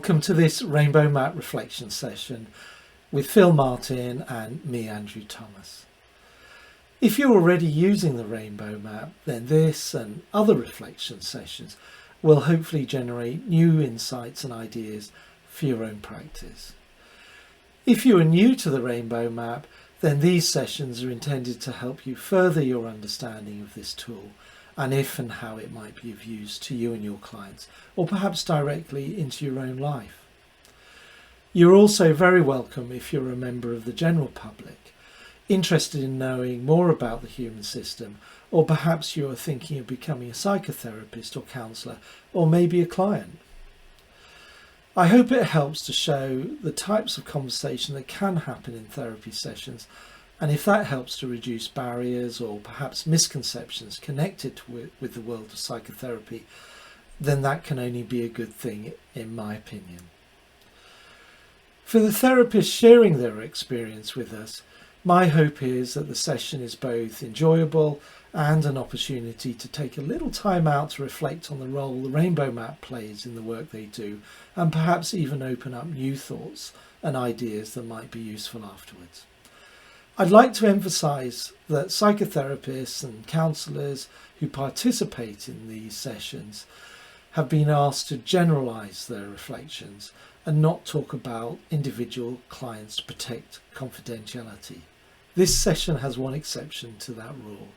welcome to this Rainbow Map reflection session with Phil Martin and me, Andrew Thomas. If you're already using the Rainbow Map, then this and other reflection sessions will hopefully generate new insights and ideas for your own practice. If you are new to the Rainbow Map, then these sessions are intended to help you further your understanding of this tool and if and how it might be of use to you and your clients, or perhaps directly into your own life. You're also very welcome if you're a member of the general public, interested in knowing more about the human system, or perhaps you're thinking of becoming a psychotherapist or counsellor, or maybe a client. I hope it helps to show the types of conversation that can happen in therapy sessions, and if that helps to reduce barriers or perhaps misconceptions connected with the world of psychotherapy, then that can only be a good thing, in my opinion. For the therapists sharing their experience with us, my hope is that the session is both enjoyable and an opportunity to take a little time out to reflect on the role the Rainbow Map plays in the work they do, and perhaps even open up new thoughts and ideas that might be useful afterwards. I'd like to emphasise that psychotherapists and counsellors who participate in these sessions have been asked to generalise their reflections and not talk about individual clients to protect confidentiality. This session has one exception to that rule,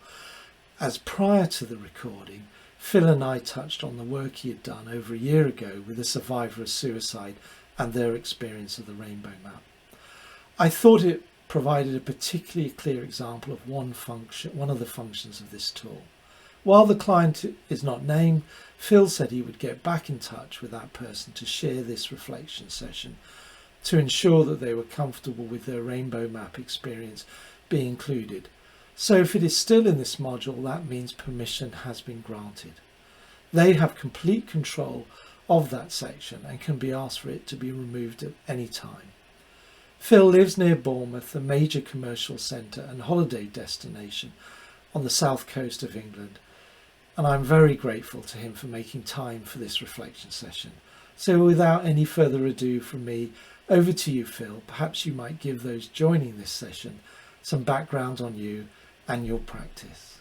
as prior to the recording, Phil and I touched on the work he had done over a year ago with a survivor of suicide and their experience of the Rainbow Map. I thought it provided a particularly clear example of one of the functions of this tool. While the client is not named, Phil said he would get back in touch with that person to share this reflection session to ensure that they were comfortable with their Rainbow Map experience being included. So if it is still in this module, that means permission has been granted. They have complete control of that section and can be asked for it to be removed at any time. Phil lives near Bournemouth, a major commercial centre and holiday destination on the south coast of England, and I'm very grateful to him for making time for this reflection session. So without any further ado from me, over to you, Phil. Perhaps you might give those joining this session some background on you and your practice.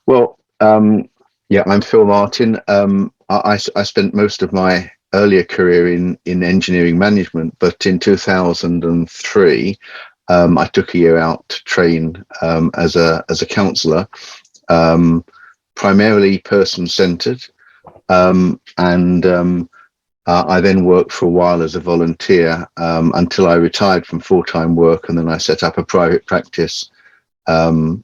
Well, yeah, I'm Phil Martin. I spent most of my earlier career in engineering management, but in 2003 I took a year out to train as a counsellor, primarily person-centered, and I then worked for a while as a volunteer until I retired from full-time work, and then I set up a private practice in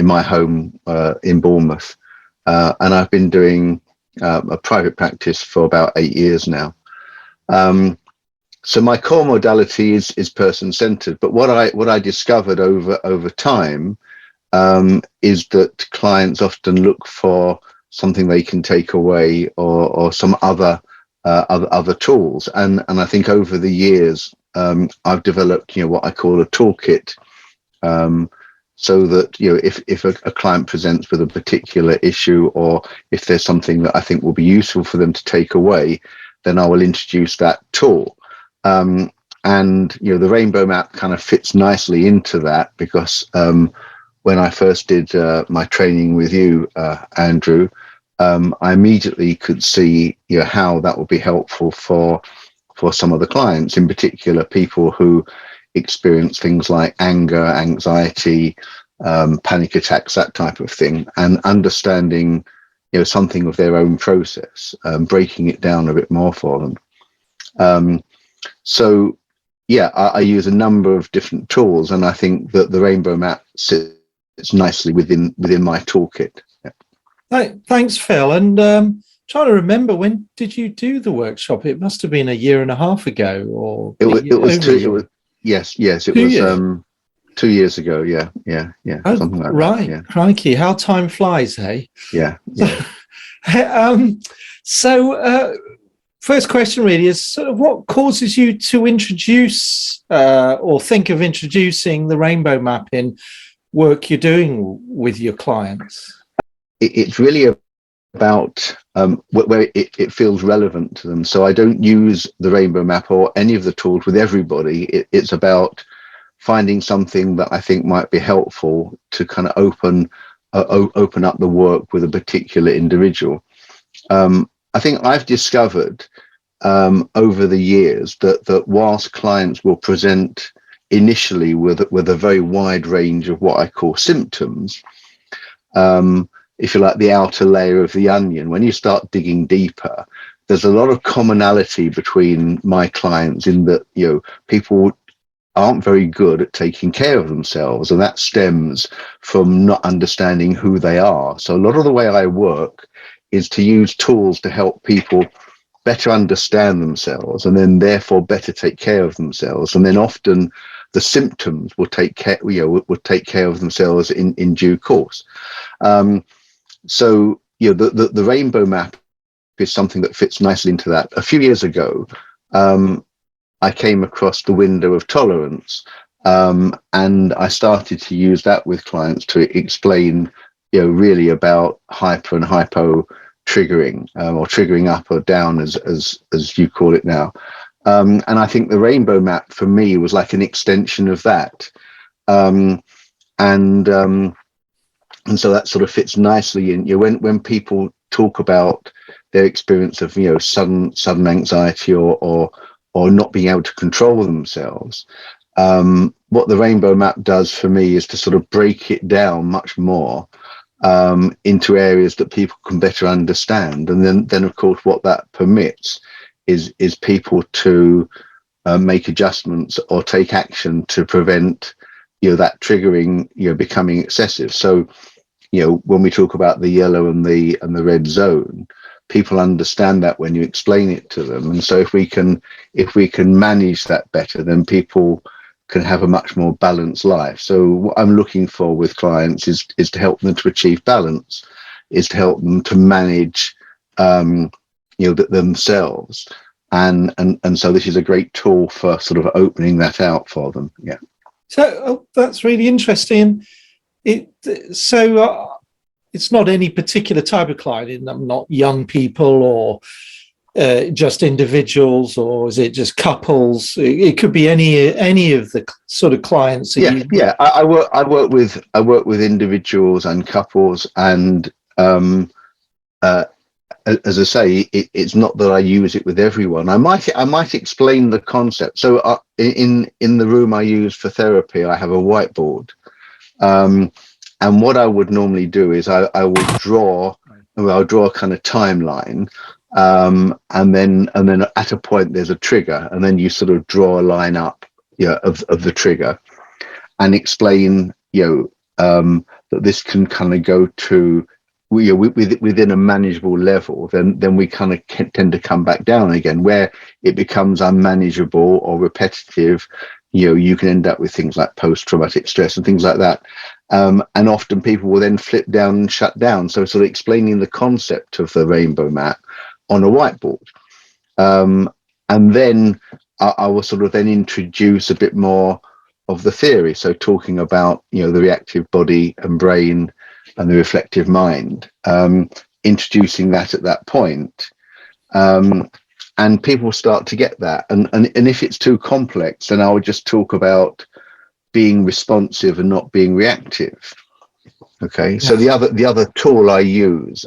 my home in Bournemouth, and I've been doing a private practice for about 8 years now. So my core modality is person-centered, but what I discovered over time is that clients often look for something they can take away, or some other tools, and I think over the years I've developed what I call a toolkit, so that if a client presents with a particular issue, or if there's something that I think will be useful for them to take away, then I will introduce that tool. And the Rainbow Map kind of fits nicely into that, because when I first did my training with you, Andrew, I immediately could see how that would be helpful for some of the clients, in particular people who experience things like anger, anxiety, panic attacks, that type of thing, and understanding something of their own process, breaking it down a bit more for them. So yeah, I use a number of different tools, and I think that the Rainbow Map sits nicely within my toolkit. Yeah. Thanks, Phil. And trying to remember, when did you do the workshop? It must have been a year and a half ago, or yes, it Two was years. 2 years ago. Yeah, Oh, something like right. that. Yeah, Crikey, how time flies, hey? yeah. So first question really is sort of what causes you to introduce or think of introducing the Rainbow Map in work you're doing with your clients? It's really about where it feels relevant to them. So I don't use the rainbow map or any of the tools with everybody. It's about finding something that I think might be helpful to kind of open up the work with a particular individual. I think I've discovered over the years that whilst clients will present initially with a very wide range of what I call symptoms, if you like, the outer layer of the onion, when you start digging deeper, there's a lot of commonality between my clients in that, people aren't very good at taking care of themselves, and that stems from not understanding who they are. So a lot of the way I work is to use tools to help people better understand themselves, and then therefore better take care of themselves. And then often the symptoms will take care, will take care of themselves in due course. So the rainbow map is something that fits nicely into that. A few years ago, I came across the window of tolerance, and I started to use that with clients to explain, really about hyper and hypo triggering, or triggering up or down, as you call it now. And I think the rainbow map for me was like an extension of that, and so that sort of fits nicely in. When people talk about their experience of sudden anxiety or not being able to control themselves, what the rainbow map does for me is to sort of break it down much more into areas that people can better understand. And then of course what that permits is people to make adjustments or take action to prevent that triggering becoming excessive. So when we talk about the yellow and the red zone, people understand that when you explain it to them. And so if we can manage that better, then people can have a much more balanced life. So what I'm looking for with clients is to help them to achieve balance, is to help them to manage themselves. And so this is a great tool for sort of opening that out for them. Yeah. So that's really interesting. It's not any particular type of client, not young people or just individuals, or is it just couples? It could be any of the sort of clients that yeah. I work with individuals and couples, and as I say, it's not that I use it with everyone. I might explain the concept. So in the room I use for therapy, I have a whiteboard, and what I would normally do is I will draw a kind of timeline, and then at a point there's a trigger, and then you sort of draw a line up of the trigger, and explain that this can kind of go to within a manageable level. Then we kind of tend to come back down again. Where it becomes unmanageable or repetitive, you can end up with things like post-traumatic stress and things like that. And often people will then flip down and shut down. So sort of explaining the concept of the rainbow map on a whiteboard. And then I will sort of then introduce a bit more of the theory. So talking about, the reactive body and brain and the reflective mind, introducing that at that point. And people start to get that. And if it's too complex, then I would just talk about being responsive and not being reactive. Okay. Yeah. So the other tool I use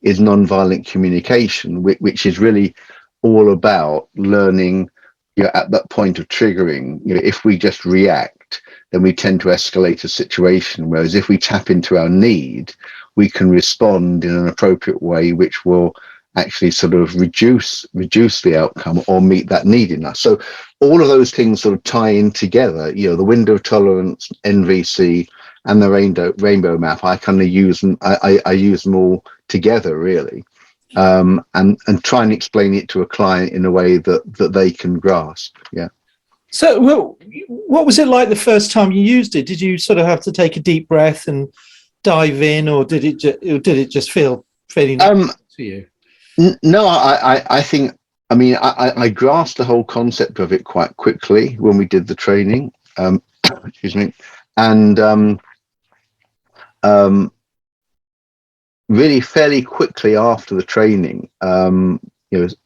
is nonviolent communication, which is really all about learning, at that point of triggering, if we just react, then we tend to escalate a situation. Whereas if we tap into our need, we can respond in an appropriate way, which will actually sort of reduce the outcome or meet that need in us. So all of those things sort of tie in together. The window of tolerance, NVC, and the rainbow map. I kind of use them. I use them all together, really, and try and explain it to a client in a way that they can grasp. Yeah. So, what was it like the first time you used it? Did you sort of have to take a deep breath and dive in, or did it just feel fairly natural to you? No, I think, I grasped the whole concept of it quite quickly when we did the training. Excuse me. And really fairly quickly after the training,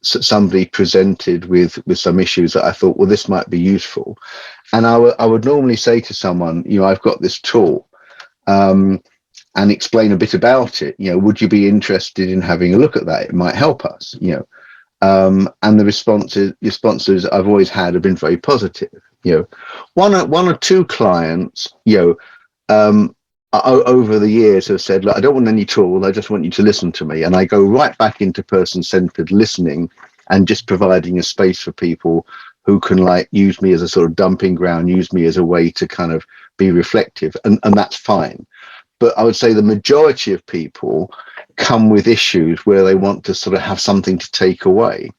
somebody presented with some issues that I thought, well, this might be useful. And I would normally say to someone, I've got this tool, and explain a bit about it. Would you be interested in having a look at that? It might help us, and the responses I've always had have been very positive. One or two clients, over the years have said, look, I don't want any tool, I just want you to listen to me. And I go right back into person-centered listening and just providing a space for people who can use me as a sort of dumping ground, use me as a way to kind of be reflective, and that's fine. But I would say the majority of people come with issues where they want to sort of have something to take away.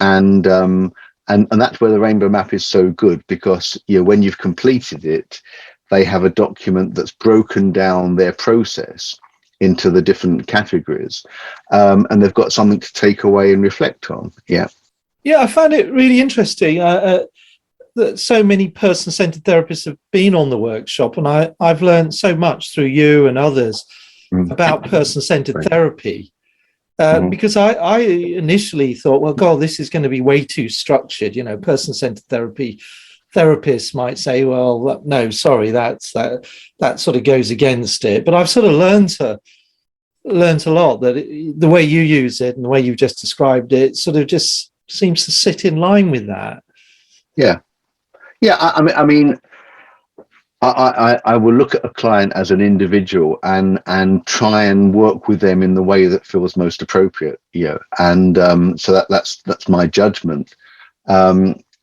And that's where the Rainbow Map is so good, because when you've completed it, they have a document that's broken down their process into the different categories, and they've got something to take away and reflect on. Yeah, I found it really interesting that so many person-centered therapists have been on the workshop, and I've learned so much through you and others about person-centered therapy. Because I initially thought, well, God, this is going to be way too structured. Person-centered therapy. Therapists might say, well, no, sorry, that sort of goes against it. But I've sort of learned a lot that the way you use it and the way you've just described it sort of just seems to sit in line with that. Yeah. I mean, I will look at a client as an individual and try and work with them in the way that feels most appropriate. And so that's my judgment.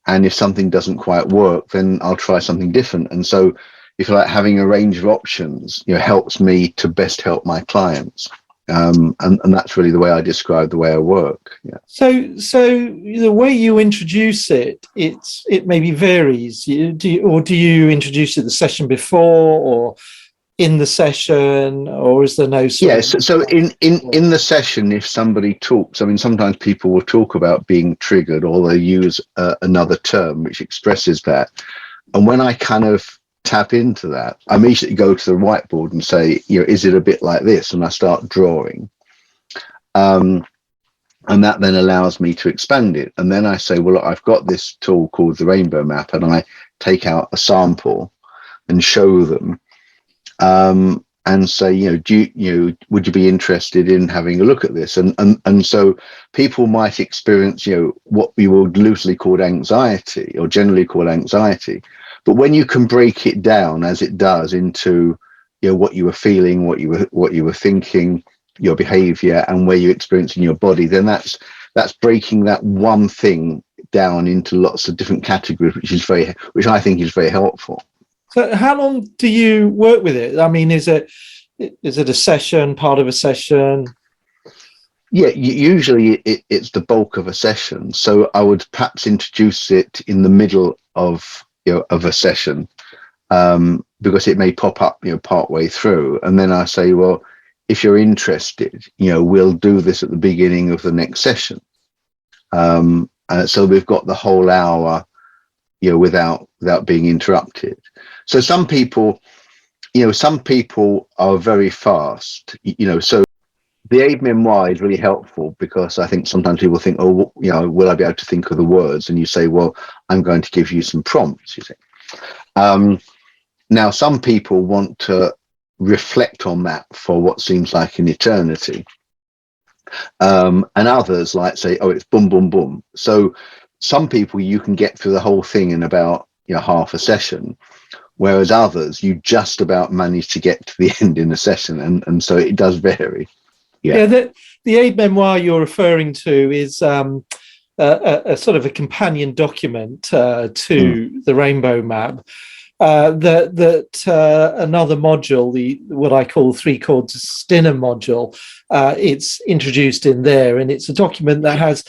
And if something doesn't quite work, then I'll try something different. And so, if you like, having a range of options, helps me to best help my clients. And that's really the way I describe the way I work. Yeah. So the way you introduce it maybe varies. Do you introduce it the session before or in the session, or is there no sort of... So in the session, if somebody talks, I mean, sometimes people will talk about being triggered, or they use another term which expresses that. And when I kind of tap into that, I immediately go to the whiteboard and say, is it a bit like this? And I start drawing. And that then allows me to expand it. And then I say, well, look, I've got this tool called the Rainbow Map, and I take out a sample and show them, and say, would you be interested in having a look at this? And so people might experience, what we would loosely call anxiety, or generally call anxiety. But when you can break it down, as it does, into what you were feeling, what you were thinking, your behavior, and where you experience in your body, then that's breaking that one thing down into lots of different categories, which I think is very helpful. So how long do you work with it? I mean, is it a session, part of a session? Yeah, usually it's the bulk of a session. So I would perhaps introduce it in the middle of a session, because it may pop up part way through, and then I say, well, if you're interested, we'll do this at the beginning of the next session. So we've got the whole hour without being interrupted. So some people are very fast, so the aid memoir is really helpful, because I think sometimes people think, oh, will I be able to think of the words? And you say, well, I'm going to give you some prompts, you see. Now, some people want to reflect on that for what seems like an eternity. And others like say, oh, it's boom, boom, boom. So some people, you can get through the whole thing in about half a session, whereas others, you just about manage to get to the end in a session. And so it does vary. Yeah, the aid memoir you're referring to is a sort of a companion document to the Rainbow Map. That another module, what I call 3 chords Stinner module, it's introduced in there, and it's a document that has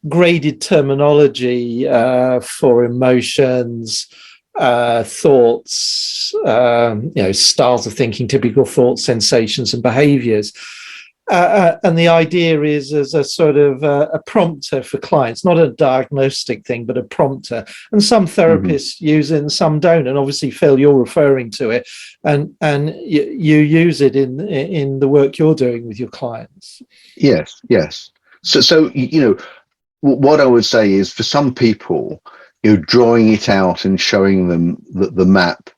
graded terminology for emotions, thoughts, styles of thinking, typical thoughts, sensations, and behaviours. And the idea is as a sort of a prompter for clients, not a diagnostic thing, but a prompter. And some therapists use it and some don't. And obviously, Phil, you're referring to it, and you use it in the work you're doing with your clients. Yes, yes. So what I would say is, for some people, drawing it out and showing them the map,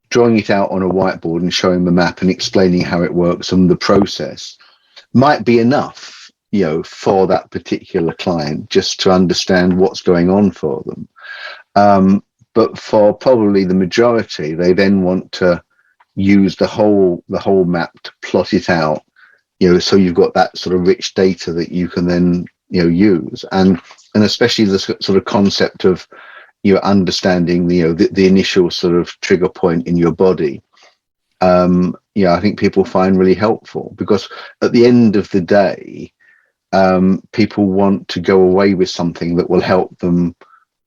drawing it out on a whiteboard and showing the map and explaining how it works and the process might be enough, for that particular client, just to understand what's going on for them. But for probably the majority, they then want to use the whole map to plot it out, so you've got that sort of rich data that you can then use, and especially the sort of concept of understanding the initial sort of trigger point in your body. I think people find really helpful, because at the end of the day, people want to go away with something that will help them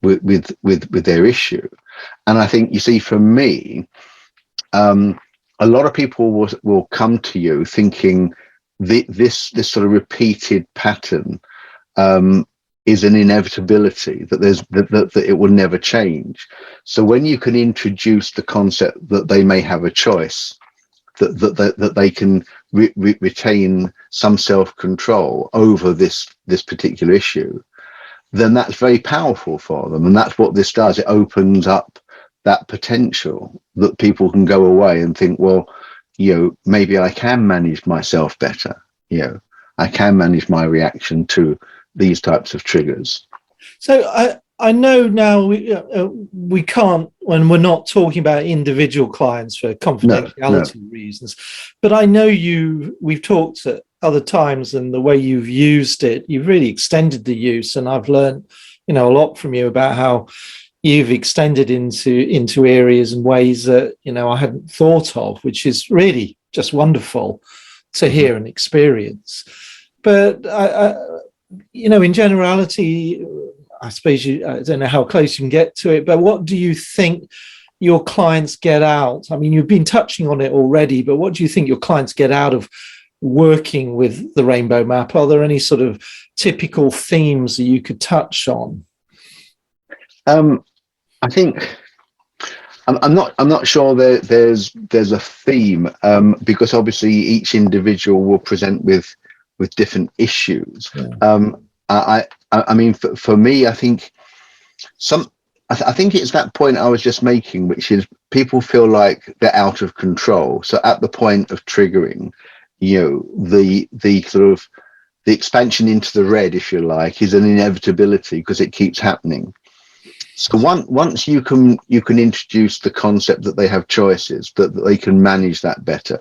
with their issue. And I think, you see, for me, a lot of people will come to you thinking this sort of repeated pattern is an inevitability, that it will never change. So when you can introduce the concept that they may have a choice, that they can retain some self-control over this particular issue, then that's very powerful for them. And that's what this does. It opens up that potential that people can go away and think, well, maybe I can manage myself better. I can manage my reaction to these types of triggers. So I know now we can't, when we're not talking about individual clients for confidentiality reasons, but I know we've talked at other times, and the way you've used it, you've really extended the use, and I've learned a lot from you about how you've extended into areas and ways that I hadn't thought of, which is really just wonderful to hear and experience. But in generality, I suppose I don't know how close you can get to it, but what do you think your clients get out? I mean, you've been touching on it already, but what do you think your clients get out of working with the Rainbow Map? Are there any sort of typical themes that you could touch on? I think I'm not sure there's a theme, because obviously each individual will present with different issues. Yeah. I mean, for me, I think I think it's that point I was just making, which is people feel like they're out of control. So at the point of triggering, the sort of the expansion into the red, if you like, is an inevitability because it keeps happening. So once you can introduce the concept that they have choices, that they can manage that better,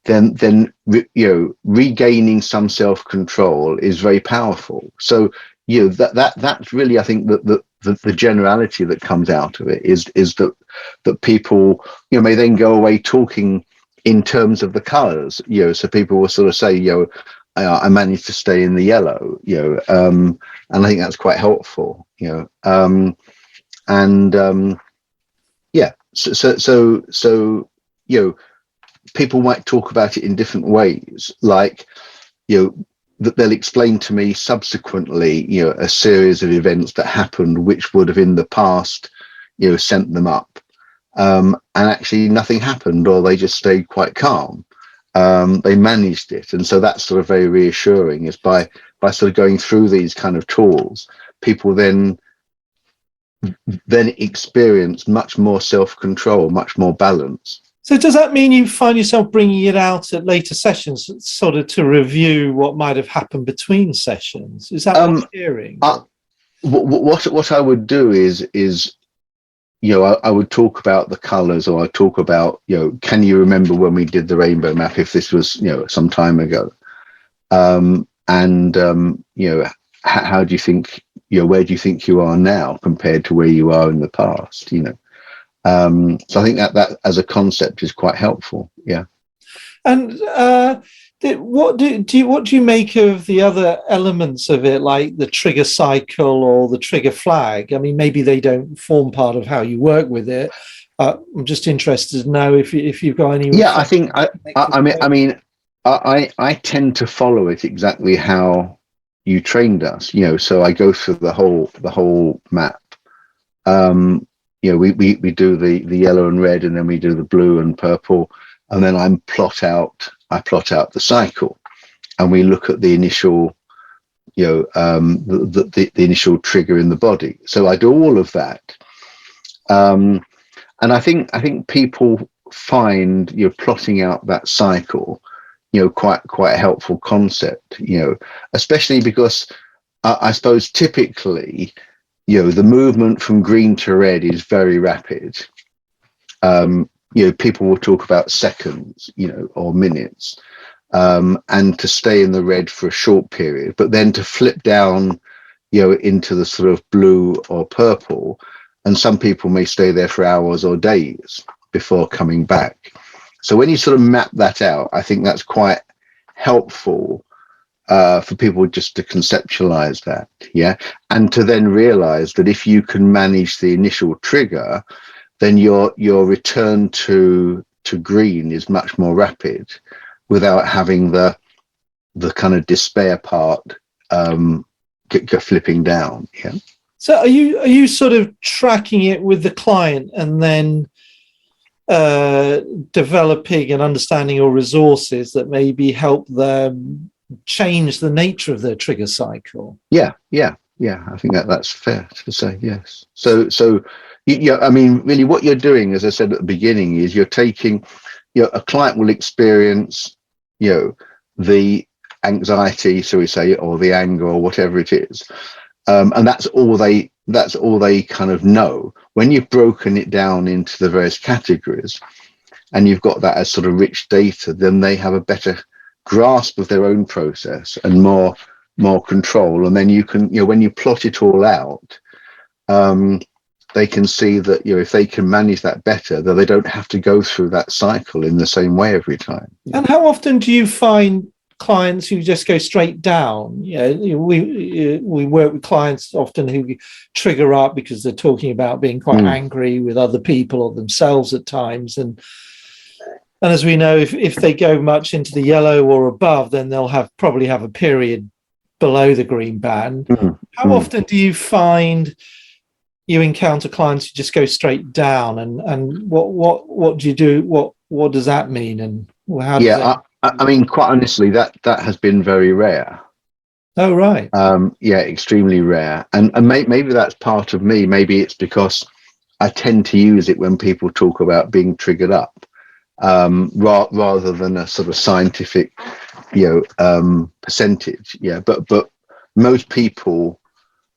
then regaining some self-control is very powerful. So that's really, I think, the generality that comes out of it is that people may then go away talking in terms of the colors. So people will sort of say, I managed to stay in the yellow, and I think that's quite helpful. So people might talk about it in different ways, like that they'll explain to me subsequently a series of events that happened which would have in the past sent them up, and actually nothing happened, or they just stayed quite calm. They managed it, and so that's sort of very reassuring, is by sort of going through these kind of tools, people then experience much more self-control, much more balance. So does that mean you find yourself bringing it out at later sessions, sort of to review what might have happened between sessions? Is that what you're hearing? What I would do is I would talk about the colors, or I talk about, can you remember when we did the Rainbow Map, if this was, some time ago? How do you think, where do you think you are now compared to where you are in the past? So I think that as a concept is quite helpful. Yeah. And what do you make of the other elements of it, like the trigger cycle or the trigger flag? I mean, maybe they don't form part of how you work with it. I'm just interested to know if you've got any. Yeah, I think I mean I tend to follow it exactly how you trained us, so I go through the whole map. We do the yellow and red, and then we do the blue and purple, and then I plot out the cycle, and we look at the initial, the initial trigger in the body. So I do all of that. And I think people find you're plotting out that cycle, quite a helpful concept, especially because I suppose typically, the movement from green to red is very rapid. People will talk about seconds, or minutes, and to stay in the red for a short period, but then to flip down, into the sort of blue or purple, and some people may stay there for hours or days before coming back. So when you sort of map that out, I think that's quite helpful for people just to conceptualize that, and to then realize that if you can manage the initial trigger, then your return to green is much more rapid, without having the kind of despair part go flipping down. So are you sort of tracking it with the client and then developing and understanding your resources that maybe help them change the nature of their trigger cycle? Yeah. I think that's fair to say. Yes. So I mean, really, what you're doing, as I said at the beginning, is you're taking, a client will experience, the anxiety, so we say, or the anger, or whatever it is. And that's all they kind of know. When you've broken it down into the various categories, and you've got that as sort of rich data, then they have a better grasp of their own process and more control. And then you can, when you plot it all out, they can see that, if they can manage that better, that they don't have to go through that cycle in the same way every time. And how often do you find clients who just go straight down? We work with clients often who trigger up because they're talking about being quite angry with other people or themselves at times, and as we know, if they go much into the yellow or above, then they'll probably have a period below the green band. How often do you find you encounter clients who just go straight down, and what do you do? What does that mean, and how does I mean, quite honestly, that has been very rare. Oh, right. Extremely rare. And maybe that's part of me. Maybe it's because I tend to use it when people talk about being triggered up, rather than a sort of scientific, percentage. But most people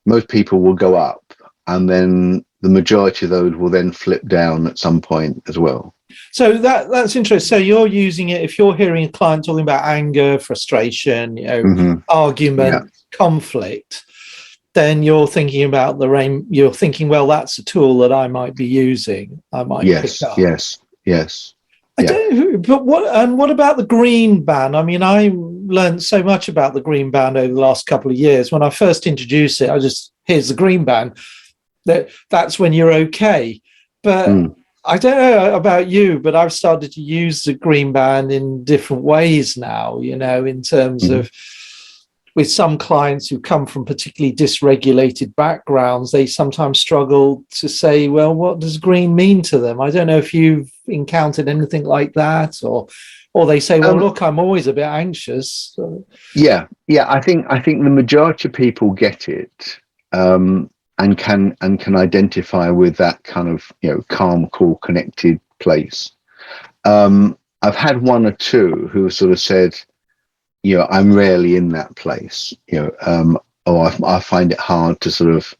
will go up, and then the majority of those will then flip down at some point as well. So that's interesting. So you're using it, if you're hearing a client talking about anger, frustration, argument, conflict, then you're thinking about you're thinking, well, that's a tool that I might be using. I might pick up. Yes. But what about the green band? I mean, I learned so much about the green band over the last couple of years. When I first introduced it, here's the green band. That's when you're okay. But I don't know about you, but I've started to use the green band in different ways now, in terms of, with some clients who come from particularly dysregulated backgrounds, they sometimes struggle to say, well, what does green mean to them? I don't know if you've encountered anything like that, or they say, well, look, I'm always a bit anxious. Yeah. I think the majority of people get it. And can identify with that kind of, calm, cool, connected place. I've had one or two who sort of said, I'm rarely in that place, or I find it hard to sort of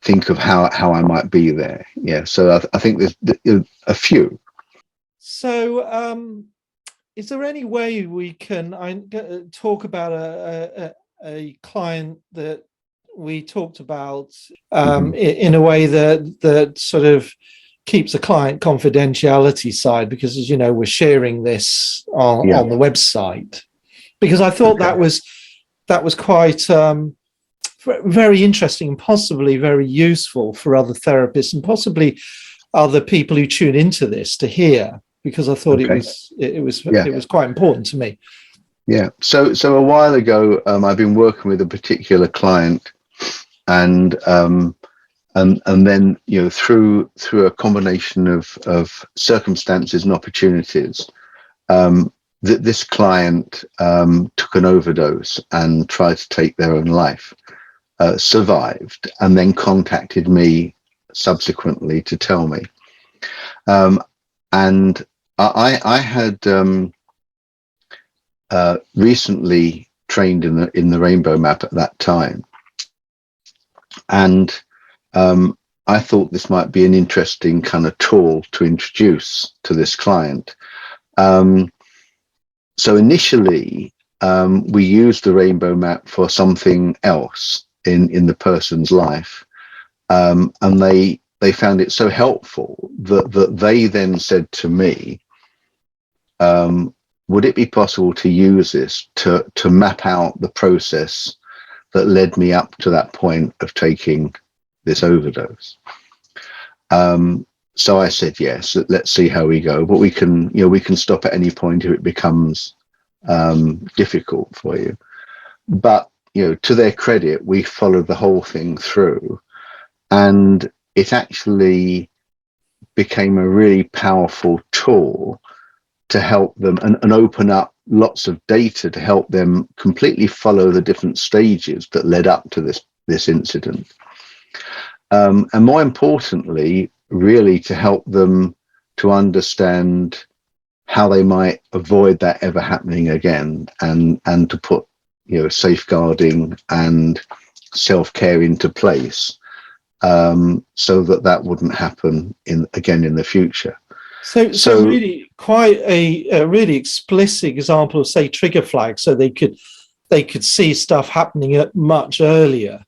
think of how I might be there. So I think there's a few. So is there any way we can talk about a client that we talked about in a way that sort of keeps the client confidentiality side, because, as you know, we're sharing this on the website, because I thought that was quite very interesting and possibly very useful for other therapists and possibly other people who tune into this to hear, because I thought it was quite important to me. Yeah. So a while ago, I've been working with a particular client, and and then through a combination of circumstances and opportunities, this client took an overdose and tried to take their own life. Survived, and then contacted me subsequently to tell me. And I had recently trained in the Rainbow Map at that time, and I thought this might be an interesting kind of tool to introduce to this client. So initially, we used the Rainbow Map for something else in the person's life, and they found it so helpful that they then said to me, would it be possible to use this to map out the process that led me up to that point of taking this overdose? So I said yes. Let's see how we go. But we can stop at any point if it becomes difficult for you. But to their credit, we followed the whole thing through, and it actually became a really powerful tool to help them and open up lots of data to help them completely follow the different stages that led up to this incident. And more importantly, really to help them to understand how they might avoid that ever happening again, and to put safeguarding and self-care into place, so that wouldn't happen again in the future. So really quite a really explicit example of, say, trigger flags, so they could see stuff happening at much earlier.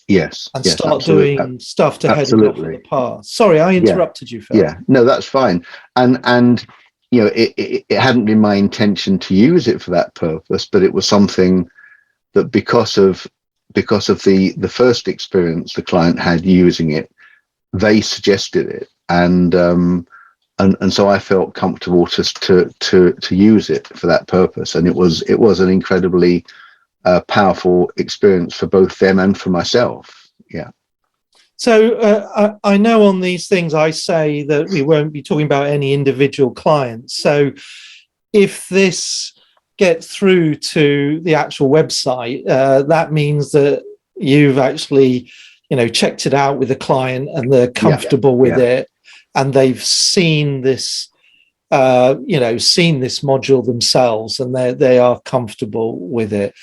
Yes. And yes, start absolutely. doing stuff to head off in the past. Sorry, I interrupted you, Phil. Yeah, no, that's fine. And it hadn't been my intention to use it for that purpose, but it was something that because of the first experience the client had using it, they suggested it, and so I felt comfortable to use it for that purpose, and it was an incredibly powerful experience for both them and for myself. Yeah. So I know on these things I say that we won't be talking about any individual clients. So if this gets through to the actual website, that means that you've actually, checked it out with the client and they're comfortable with it, and they've seen this, seen this module themselves, and they are comfortable with it.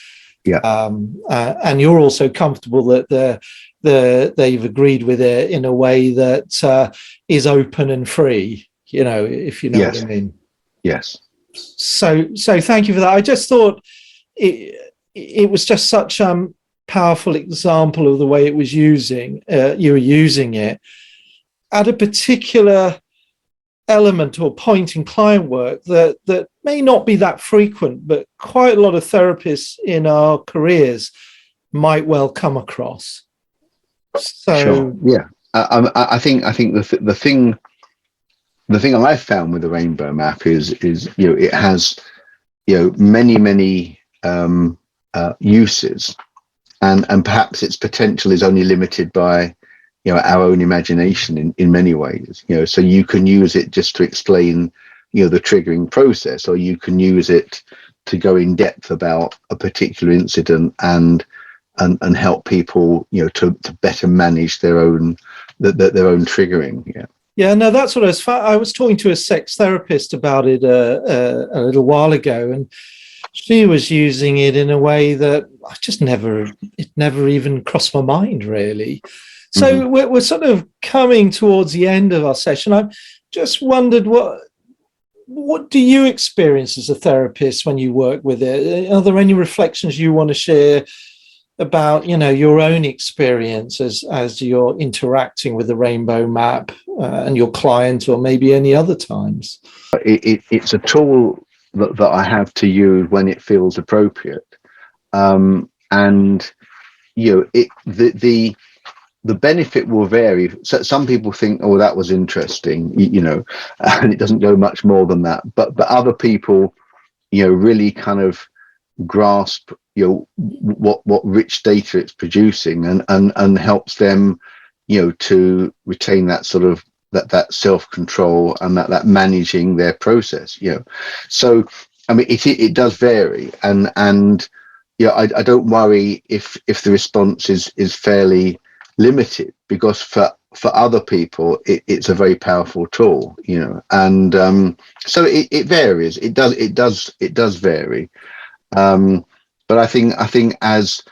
Yeah. And you're also comfortable that they've agreed with it in a way that is open and free, if you know what I mean. Yes. So thank you for that. I just thought it was just such a powerful example of the way it was you were using it at a particular element or point in client work that may not be that frequent, but quite a lot of therapists in our careers might well come across. So sure. Yeah, I think the thing I've found with the Rainbow Map is it has many uses, and perhaps its potential is only limited by our own imagination in many ways. So you can use it just to explain the triggering process, or you can use it to go in depth about a particular incident and help people to better manage their own triggering. Yeah, no, that's what I was talking to a sex therapist about it a little while ago, and she was using it in a way that I just never even crossed my mind, really. So we're sort of coming towards the end of our session. I just wondered, what do you experience as a therapist when you work with it? Are there any reflections you want to share about your own experience as you're interacting with the Rainbow Map and your client, or maybe any other times? It's a tool that I have to use when it feels appropriate, and the benefit will vary. So some people think, oh, that was interesting, and it doesn't go much more than that. But other people, really kind of grasp, what rich data it's producing, and helps them, to retain that sort of that self-control and that managing their process. So I mean, it does vary, and I don't worry if the response is fairly limited, because for other people it's a very powerful tool, and so it varies. It does vary, but I think as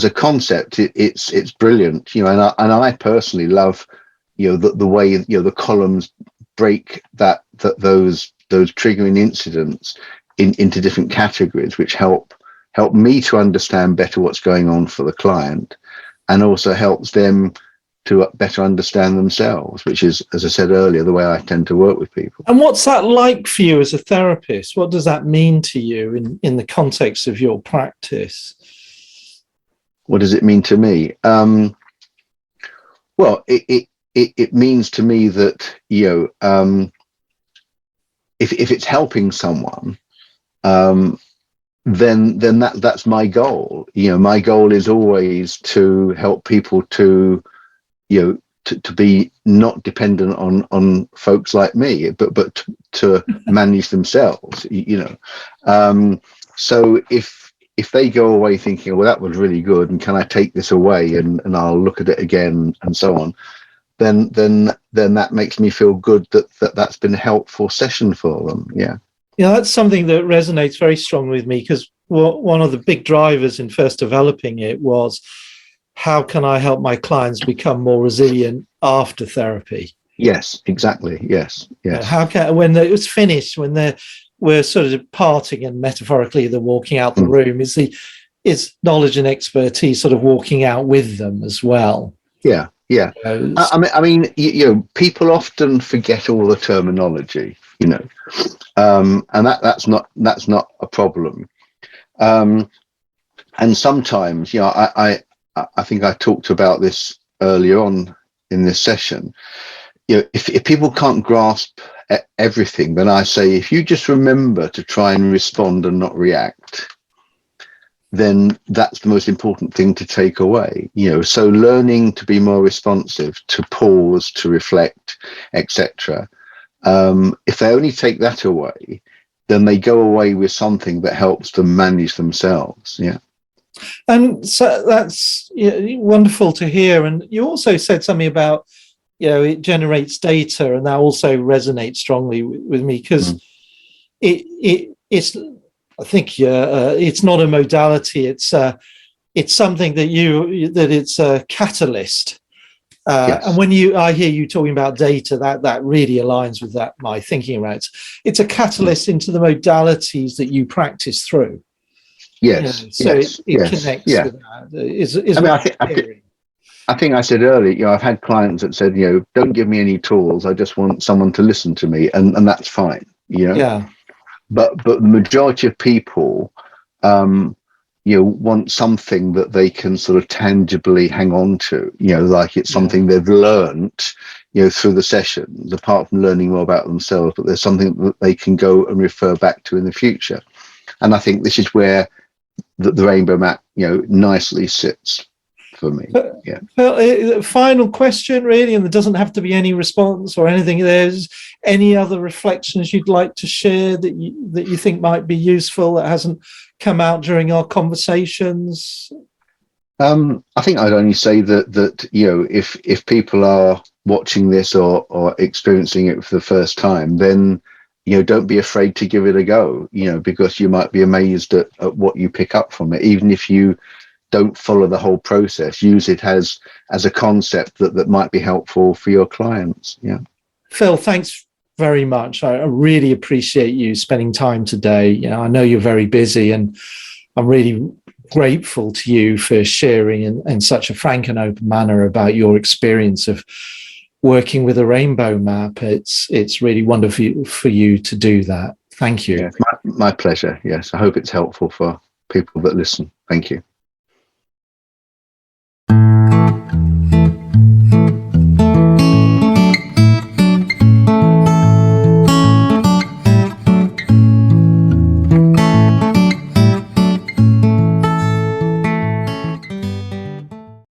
a concept, it's brilliant, and I personally love, the way, the columns break those triggering incidents into different categories, which help me to understand better what's going on for the client, and also helps them to better understand themselves, which is, as I said earlier, the way I tend to work with people. And what's that like for you as a therapist? What does that mean to you in the context of your practice? What does it mean to me? Well, it means to me that, if it's helping someone, then that's my goal. My goal is always to help people to be not dependent on folks like me, but to manage themselves. So if they go away thinking, well, that was really good, and can I take this away and I'll look at it again and so on, then that makes me feel good that's been a helpful session for them. Yeah, that's something that resonates very strongly with me, because one of the big drivers in first developing it was, how can I help my clients become more resilient after therapy? Yes, exactly. Yes. How can, when it was finished, when we're sort of parting and metaphorically they're walking out the room, is knowledge and expertise sort of walking out with them as well? Yeah. I mean, people often forget all the terminology, and that's not a problem. And sometimes, I think I talked about this earlier on in this session. If people can't grasp everything, then I say, if you just remember to try and respond and not react, then that's the most important thing to take away. So learning to be more responsive, to pause, to reflect, etc. If they only take that away, then they go away with something that helps them manage themselves. Yeah. And so that's wonderful to hear. And you also said something about, it generates data, and that also resonates strongly with me, because it's, I think, it's not a modality. It's something that it's a catalyst. Yes. And when I hear you talking about data, that really aligns with my thinking around it. It's a catalyst into the modalities that you practice through. Yes. So it connects with that. I think I said earlier, I've had clients that said, don't give me any tools. I just want someone to listen to me, and that's fine. Yeah. But the majority of people, want something that they can sort of tangibly hang on to. Like it's something they've learned, through the sessions, apart from learning more about themselves. But there's something that they can go and refer back to in the future. And I think this is where the rainbow map, nicely sits for me. Yeah. Well, final question, really, and there doesn't have to be any response or anything. There's any other reflections you'd like to share that you think might be useful that hasn't come out during our conversations? I think I'd only say that if people are watching this or experiencing it for the first time, then don't be afraid to give it a go. Because you might be amazed at what you pick up from it, even if you don't follow the whole process. Use it as a concept that might be helpful for your clients. Yeah. Phil, thanks very much. I really appreciate you spending time today. I know you're very busy, and I'm really grateful to you for sharing in such a frank and open manner about your experience of working with a rainbow map. It's really wonderful for you to do that. Thank you. Yeah, my pleasure. Yes, I hope it's helpful for people that listen. Thank you.